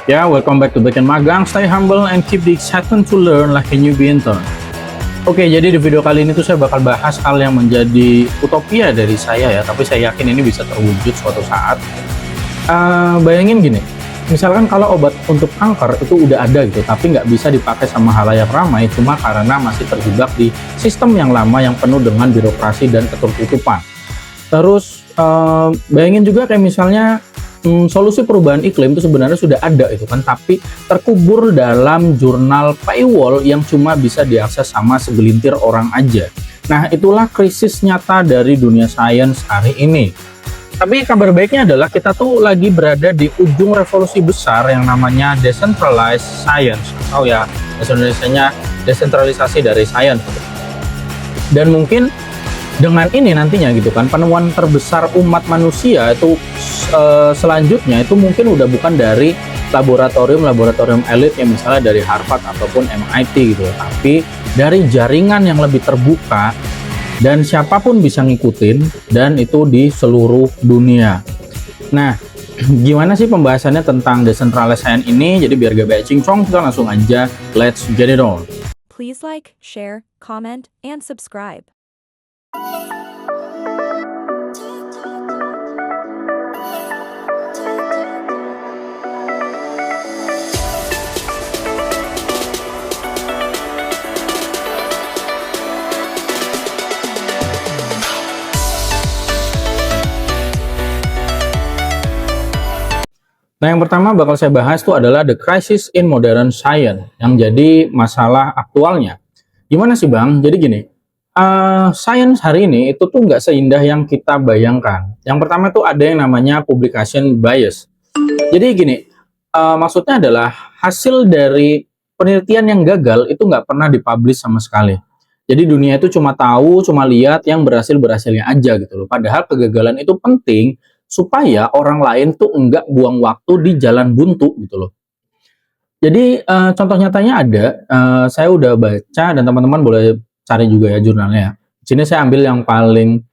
Ya, welcome back to Backend Magang. Stay humble and keep the excitement to learn like a newbie intern. Oke, jadi di video kali ini tuh saya bakal bahas hal yang menjadi utopia dari saya ya, tapi saya yakin ini bisa terwujud suatu saat. Bayangin gini, misalkan kalau obat untuk kanker itu udah ada gitu, tapi nggak bisa dipakai sama halayak ramai cuma karena masih terjebak di sistem yang lama yang penuh dengan birokrasi dan ketertutupan. Terus bayangin juga kayak misalnya solusi perubahan iklim itu sebenarnya sudah ada itu kan, tapi terkubur dalam jurnal paywall yang cuma bisa diakses sama segelintir orang aja. Nah, itulah krisis nyata dari dunia sains hari ini. Tapi kabar baiknya adalah kita tuh lagi berada di ujung revolusi besar yang namanya decentralized science, atau ya bahasa Indonesianya desentralisasi dari sains. Dan mungkin dengan ini nantinya gitu kan, penemuan terbesar umat manusia itu selanjutnya itu mungkin udah bukan dari laboratorium elit yang misalnya dari Harvard ataupun MIT gitu, tapi dari jaringan yang lebih terbuka dan siapapun bisa ngikutin, dan itu di seluruh dunia. Nah, gimana sih pembahasannya tentang decentralized science ini? Jadi biar gak banyak cincong, kita langsung aja let's get it on. Please like, share, comment, and subscribe. Nah, yang pertama bakal saya bahas itu adalah the crisis in modern science, yang jadi masalah aktualnya. Gimana sih Bang? Jadi gini, science hari ini itu tuh nggak seindah yang kita bayangkan. Yang pertama tuh ada yang namanya publication bias. Jadi gini, maksudnya adalah hasil dari penelitian yang gagal itu nggak pernah dipublish sama sekali. Jadi dunia itu cuma tahu, cuma lihat yang berhasil-berhasilnya aja gitu loh. Padahal kegagalan itu penting supaya orang lain tuh enggak buang waktu di jalan buntu gitu loh. Jadi contoh nyatanya ada, saya udah baca dan teman-teman boleh cari juga ya jurnalnya. Di sini saya ambil yang paling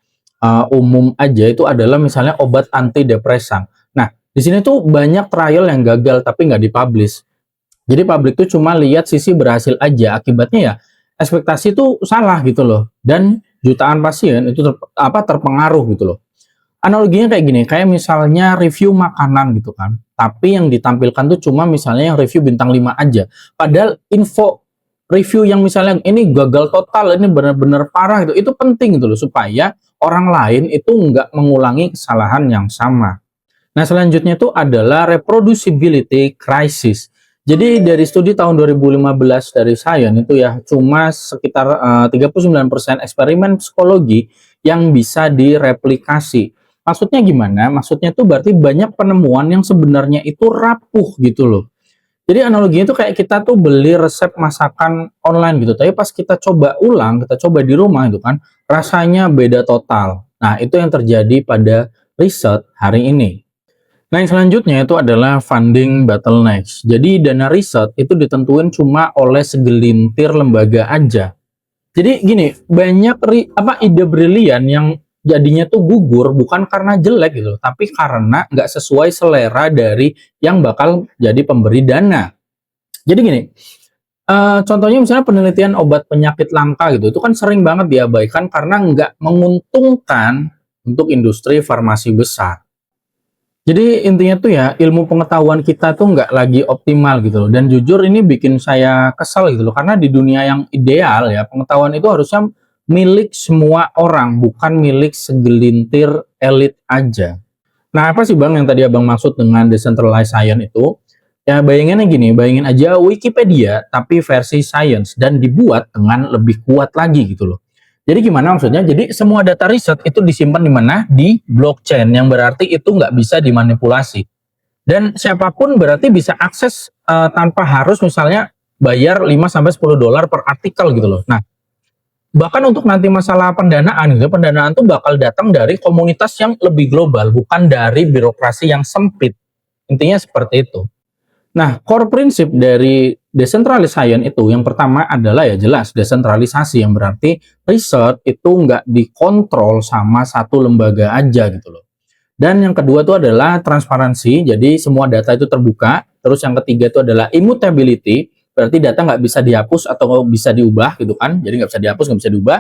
umum aja, itu adalah misalnya obat antidepresan. Nah, di sini tuh banyak trial yang gagal tapi nggak dipublish. Jadi publik tuh cuma lihat sisi berhasil aja, akibatnya ya ekspektasi tuh salah gitu loh. Dan jutaan pasien itu terpengaruh gitu loh. Analoginya kayak gini, kayak misalnya review makanan gitu kan, tapi yang ditampilkan tuh cuma misalnya yang review bintang 5 aja. Padahal info review yang misalnya ini gagal total, ini benar-benar parah gitu, itu penting gitu loh, supaya orang lain itu nggak mengulangi kesalahan yang sama. Nah, selanjutnya itu adalah reproducibility crisis. Jadi dari studi tahun 2015 dari Science itu ya, cuma sekitar 39% eksperimen psikologi yang bisa direplikasi. Maksudnya gimana? Maksudnya tuh berarti banyak penemuan yang sebenarnya itu rapuh gitu loh. Jadi analoginya tuh kayak kita tuh beli resep masakan online gitu, tapi pas kita coba ulang, kita coba di rumah itu kan, rasanya beda total. Nah, itu yang terjadi pada riset hari ini. Nah, yang selanjutnya itu adalah funding bottlenecks. Jadi dana riset itu ditentuin cuma oleh segelintir lembaga aja. Jadi gini, banyak ide brilian yang jadinya tuh gugur bukan karena jelek gitu, tapi karena nggak sesuai selera dari yang bakal jadi pemberi dana. Jadi gini, contohnya misalnya penelitian obat penyakit langka gitu, itu kan sering banget diabaikan karena nggak menguntungkan untuk industri farmasi besar. Jadi intinya tuh ya, ilmu pengetahuan kita tuh nggak lagi optimal gitu loh. Dan jujur ini bikin saya kesal gitu loh, karena di dunia yang ideal ya, pengetahuan itu harusnya milik semua orang, bukan milik segelintir elit aja. Nah, apa sih Bang yang tadi Abang maksud dengan decentralized science itu? Ya bayanginnya gini, bayangin aja Wikipedia tapi versi science dan dibuat dengan lebih kuat lagi gitu loh. Jadi gimana maksudnya? Jadi semua data riset itu disimpan di mana? Di blockchain, yang berarti itu nggak bisa dimanipulasi. Dan siapapun berarti bisa akses tanpa harus misalnya bayar 5-10 dolar per artikel gitu loh. Nah, bahkan untuk nanti masalah pendanaan gitu, pendanaan tuh bakal datang dari komunitas yang lebih global, bukan dari birokrasi yang sempit. Intinya seperti itu. Nah, core prinsip dari decentralized science itu yang pertama adalah ya jelas desentralisasi, yang berarti riset itu nggak dikontrol sama satu lembaga aja gitu loh. Dan yang kedua itu adalah transparansi, jadi semua data itu terbuka. Terus yang ketiga itu adalah immutability, berarti data nggak bisa dihapus atau bisa diubah gitu kan. Jadi nggak bisa dihapus, nggak bisa diubah.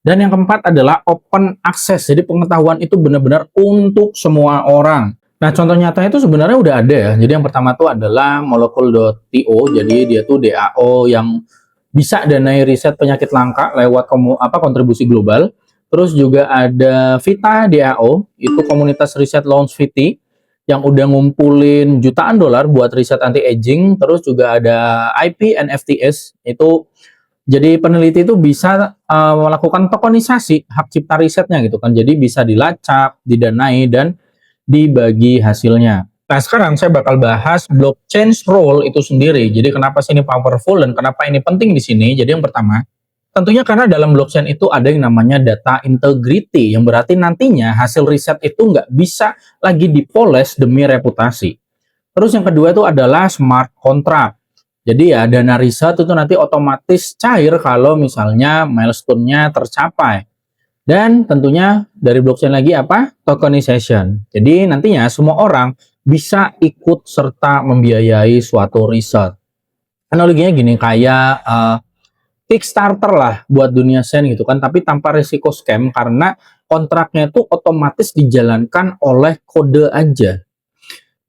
Dan yang keempat adalah open access, jadi pengetahuan itu benar-benar untuk semua orang. Nah, contoh nyatanya itu sebenarnya udah ada ya. Jadi yang pertama itu adalah Molecule.io, jadi dia tuh DAO yang bisa danai riset penyakit langka lewat kontribusi global. Terus juga ada Vita DAO, itu komunitas riset Longevity yang udah ngumpulin jutaan dolar buat riset anti-aging. Terus juga ada IP NFTs, itu jadi peneliti itu bisa melakukan tokenisasi hak cipta risetnya gitu kan. Jadi bisa dilacak, didanai, dan dibagi hasilnya. Nah, sekarang saya bakal bahas blockchain role itu sendiri. Jadi kenapa sih ini powerful dan kenapa ini penting di sini? Jadi yang pertama, tentunya karena dalam blockchain itu ada yang namanya data integrity, yang berarti nantinya hasil riset itu nggak bisa lagi dipoles demi reputasi. Terus yang kedua itu adalah smart contract. Jadi ya dana riset itu nanti otomatis cair kalau misalnya milestone-nya tercapai. Dan tentunya dari blockchain lagi apa? Tokenization. Jadi nantinya semua orang bisa ikut serta membiayai suatu riset. Analoginya gini, kayak Kickstarter lah buat dunia sen gitu kan, tapi tanpa risiko scam karena kontraknya itu otomatis dijalankan oleh kode aja.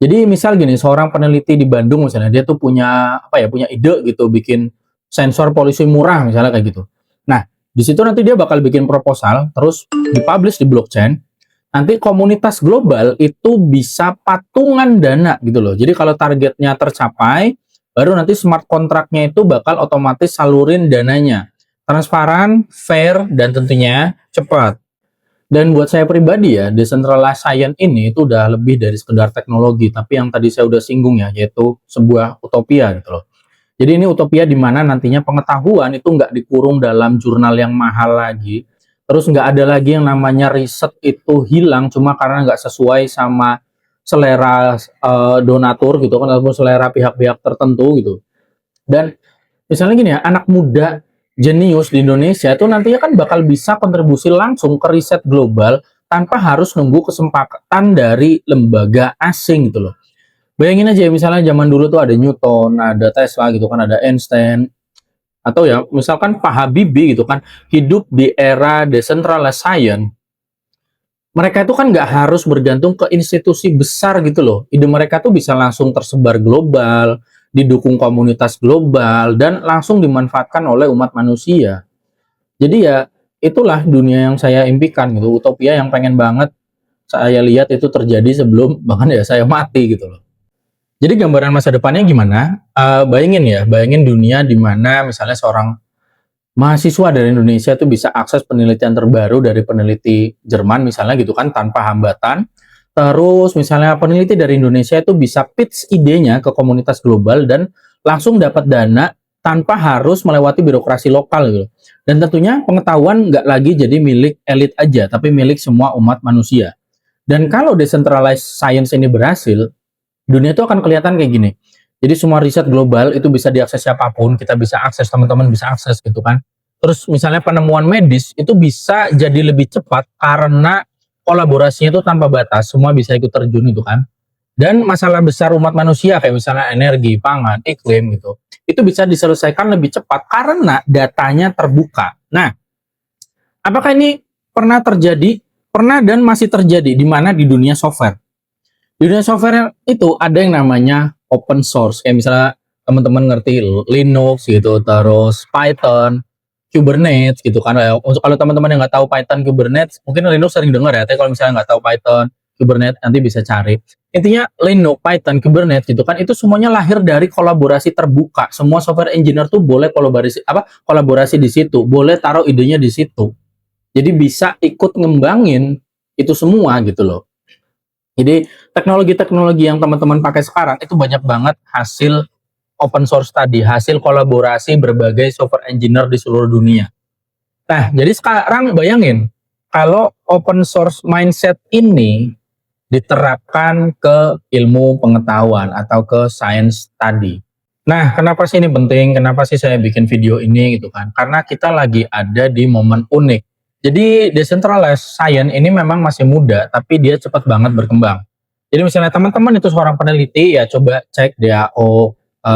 Jadi misal gini, seorang peneliti di Bandung misalnya, dia tuh punya punya ide gitu, bikin sensor polusi murah misalnya kayak gitu. Nah, di situ nanti dia bakal bikin proposal, terus dipublish di blockchain. Nanti komunitas global itu bisa patungan dana gitu loh. Jadi kalau targetnya tercapai, baru nanti smart kontraknya itu bakal otomatis salurin dananya. Transparan, fair, dan tentunya cepat. Dan buat saya pribadi ya, decentralized science ini itu udah lebih dari sekedar teknologi, tapi yang tadi saya udah singgung ya, yaitu sebuah utopia gitu loh. Jadi ini utopia di mana nantinya pengetahuan itu nggak dikurung dalam jurnal yang mahal lagi, terus nggak ada lagi yang namanya riset itu hilang cuma karena nggak sesuai sama selera donatur gitu kan, ataupun selera pihak-pihak tertentu gitu. Dan misalnya gini ya, anak muda jenius di Indonesia itu nantinya kan bakal bisa kontribusi langsung ke riset global tanpa harus nunggu kesempatan dari lembaga asing gitu loh. Bayangin aja misalnya zaman dulu tuh ada Newton, ada Tesla gitu kan, ada Einstein, atau ya misalkan Pak Habibie gitu kan, hidup di era decentralized science. Mereka itu kan nggak harus bergantung ke institusi besar gitu loh. Ide mereka tuh bisa langsung tersebar global, didukung komunitas global, dan langsung dimanfaatkan oleh umat manusia. Jadi ya itulah dunia yang saya impikan gitu, utopia yang pengen banget saya lihat itu terjadi sebelum bahkan ya saya mati gitu loh. Jadi gambaran masa depannya gimana? Bayangin dunia di mana misalnya seorang mahasiswa dari Indonesia itu bisa akses penelitian terbaru dari peneliti Jerman misalnya gitu kan, tanpa hambatan. Terus misalnya peneliti dari Indonesia itu bisa pitch idenya ke komunitas global dan langsung dapat dana tanpa harus melewati birokrasi lokal gitu. Dan tentunya pengetahuan nggak lagi jadi milik elit aja, tapi milik semua umat manusia. Dan kalau decentralized science ini berhasil, dunia itu akan kelihatan kayak gini. Jadi semua riset global itu bisa diakses siapapun, kita bisa akses, teman-teman bisa akses gitu kan. Terus misalnya penemuan medis itu bisa jadi lebih cepat karena kolaborasinya itu tanpa batas, semua bisa ikut terjun itu kan. Dan masalah besar umat manusia kayak misalnya energi, pangan, iklim gitu, itu bisa diselesaikan lebih cepat karena datanya terbuka. Nah, apakah ini pernah terjadi? Pernah dan masih terjadi di mana di dunia software. Di dunia software itu ada yang namanya open source, kayak misalnya teman-teman ngerti Linux gitu, terus Python, Kubernetes gitu kan. Untuk kalau teman-teman yang nggak tahu Python, Kubernetes, mungkin Linux sering dengar ya, tapi kalau misalnya nggak tahu Python, Kubernetes, nanti bisa cari. Intinya Linux, Python, Kubernetes gitu kan, itu semuanya lahir dari kolaborasi terbuka. Semua software engineer tuh boleh kolaborasi di situ, boleh taruh idenya di situ. Jadi bisa ikut ngembangin itu semua gitu loh. Jadi teknologi-teknologi yang teman-teman pakai sekarang itu banyak banget hasil open source tadi, hasil kolaborasi berbagai software engineer di seluruh dunia. Nah, jadi sekarang bayangin kalau open source mindset ini diterapkan ke ilmu pengetahuan atau ke science tadi. Nah, kenapa sih ini penting? Kenapa sih saya bikin video ini gitu kan? Karena kita lagi ada di momen unik. Jadi decentralized science ini memang masih muda, tapi dia cepat banget berkembang. Jadi misalnya teman-teman itu seorang peneliti, ya coba cek DAO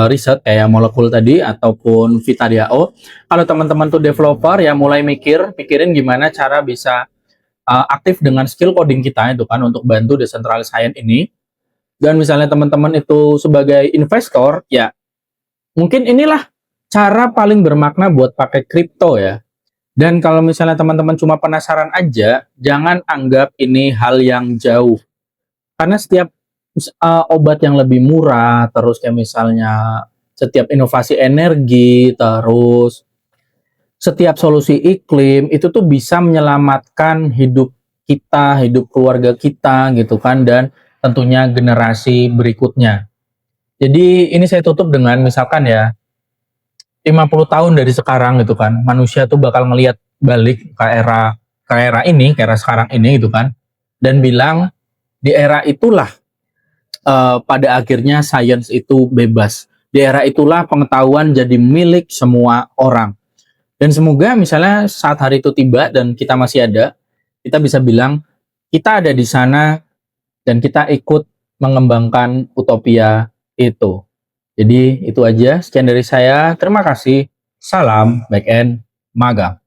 riset kayak molekul tadi ataupun Vita DAO. Kalau teman-teman tuh developer, ya mulai pikirin gimana cara bisa aktif dengan skill coding kita itu kan untuk bantu decentralized science ini. Dan misalnya teman-teman itu sebagai investor, ya mungkin inilah cara paling bermakna buat pakai kripto ya. Dan kalau misalnya teman-teman cuma penasaran aja, jangan anggap ini hal yang jauh. Karena setiap obat yang lebih murah, terus kayak misalnya setiap inovasi energi, terus setiap solusi iklim itu tuh bisa menyelamatkan hidup kita, hidup keluarga kita gitu kan, dan tentunya generasi berikutnya. Jadi ini saya tutup dengan misalkan ya 50 tahun dari sekarang gitu kan, manusia tuh bakal ngelihat balik ke era ini, ke era sekarang ini gitu kan, dan bilang di era itulah pada akhirnya sains itu bebas. Di era itulah pengetahuan jadi milik semua orang. Dan semoga misalnya saat hari itu tiba dan kita masih ada, kita bisa bilang kita ada di sana dan kita ikut mengembangkan utopia itu. Jadi itu aja, sekian dari saya. Terima kasih. Salam back end magang.